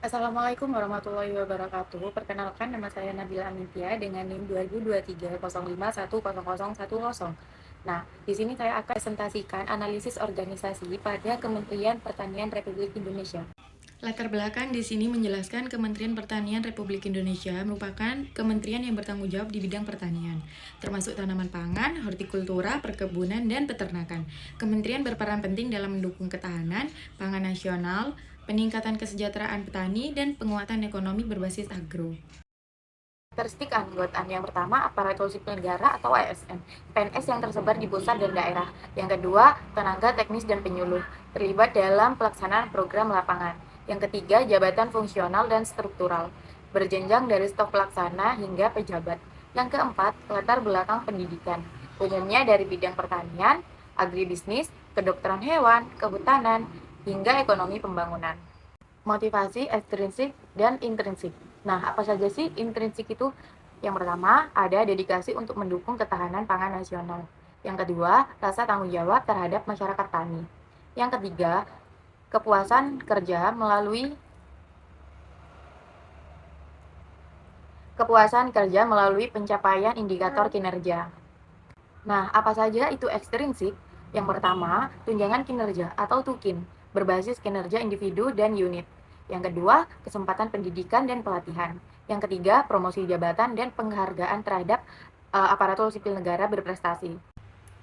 Assalamualaikum warahmatullahi wabarakatuh. Perkenalkan, nama saya Nabila Amintia dengan NIM 2023 0510010. Nah, di sini saya akan presentasikan analisis organisasi pada Kementerian Pertanian Republik Indonesia. Latar belakang di sini menjelaskan Kementerian Pertanian Republik Indonesia merupakan kementerian yang bertanggung jawab di bidang pertanian, termasuk tanaman pangan, hortikultura, perkebunan, dan peternakan. Kementerian berperan penting dalam mendukung ketahanan pangan nasional, peningkatan kesejahteraan petani, dan penguatan ekonomi berbasis agro. Karakteristik keanggotaan yang pertama, aparatur sipil negara atau ASN, PNS yang tersebar di pusat dan daerah. Yang kedua, tenaga teknis dan penyuluh, terlibat dalam pelaksanaan program lapangan. Yang ketiga, jabatan fungsional dan struktural, berjenjang dari staf pelaksana hingga pejabat. Yang keempat, latar belakang pendidikan, umumnya dari bidang pertanian, agribisnis, kedokteran hewan, kehutanan, hingga ekonomi pembangunan. Motivasi ekstrinsik dan intrinsik. Nah, apa saja sih intrinsik itu? Yang pertama, ada dedikasi untuk mendukung ketahanan pangan nasional. Yang kedua, rasa tanggung jawab terhadap masyarakat tani. Yang ketiga, kepuasan kerja melalui pencapaian indikator kinerja. Nah, apa saja itu ekstrinsik? Yang pertama, tunjangan kinerja atau TUKIN, berbasis kinerja individu dan unit. Yang kedua, kesempatan pendidikan dan pelatihan. Yang ketiga, promosi jabatan dan penghargaan terhadap aparatur sipil negara berprestasi.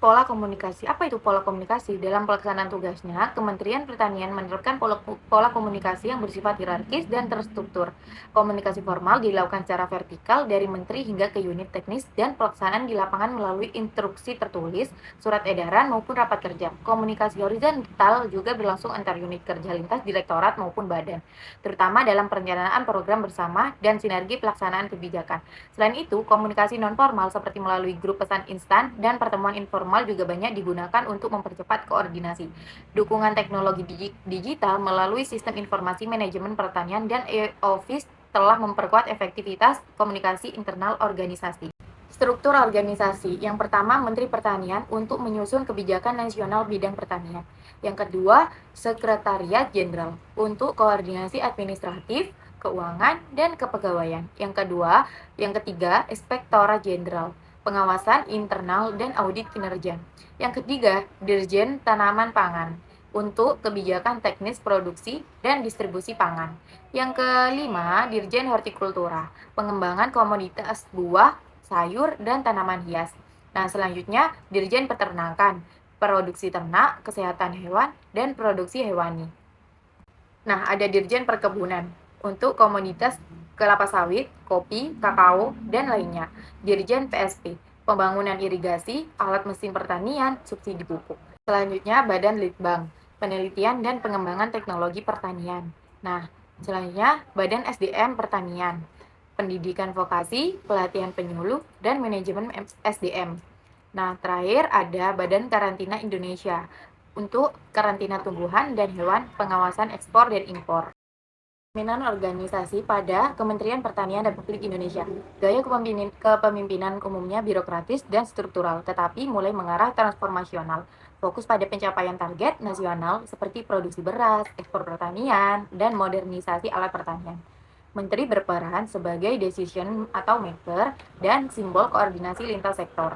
Pola komunikasi. Apa itu pola komunikasi? Dalam pelaksanaan tugasnya, Kementerian Pertanian menerapkan pola komunikasi yang bersifat hierarkis dan terstruktur. Komunikasi formal dilakukan secara vertikal dari menteri hingga ke unit teknis dan pelaksanaan di lapangan melalui instruksi tertulis, surat edaran maupun rapat kerja. Komunikasi horizontal juga berlangsung antar unit kerja lintas direktorat maupun badan, terutama dalam perencanaan program bersama dan sinergi pelaksanaan kebijakan. Selain itu, komunikasi non-formal seperti melalui grup pesan instan dan pertemuan informal juga banyak digunakan untuk mempercepat koordinasi. Dukungan teknologi digital melalui sistem informasi manajemen pertanian dan e-office telah memperkuat efektivitas komunikasi internal organisasi. Struktur organisasi. Yang pertama, Menteri Pertanian untuk menyusun kebijakan nasional bidang pertanian. Yang kedua, Sekretariat Jenderal untuk koordinasi administratif, keuangan, dan kepegawaian. Yang ketiga, Inspektorat Jenderal, pengawasan internal dan audit kinerja. Yang ketiga, Dirjen Tanaman Pangan untuk kebijakan teknis produksi dan distribusi pangan. Yang kelima, Dirjen Hortikultura, pengembangan komoditas buah, sayur, dan tanaman hias. Nah, selanjutnya Dirjen Peternakan, produksi ternak, kesehatan hewan, dan produksi hewani. Nah, ada Dirjen Perkebunan untuk komoditas kelapa sawit, kopi, kakao, dan lainnya. Dirjen PSP, pembangunan irigasi, alat mesin pertanian, subsidi pupuk. Selanjutnya, Badan Litbang, penelitian dan pengembangan teknologi pertanian. Nah, selanjutnya Badan SDM Pertanian, pendidikan vokasi, pelatihan penyuluh, dan manajemen SDM. Nah, terakhir ada Badan Karantina Indonesia untuk karantina tumbuhan dan hewan, pengawasan ekspor dan impor. Pemimpinan organisasi pada Kementerian Pertanian Republik Indonesia. Gaya kepemimpinan umumnya birokratis dan struktural, tetapi mulai mengarah transformasional. Fokus pada pencapaian target nasional seperti produksi beras, ekspor pertanian, dan modernisasi alat pertanian. Menteri berperan sebagai decision atau maker dan simbol koordinasi lintas sektor.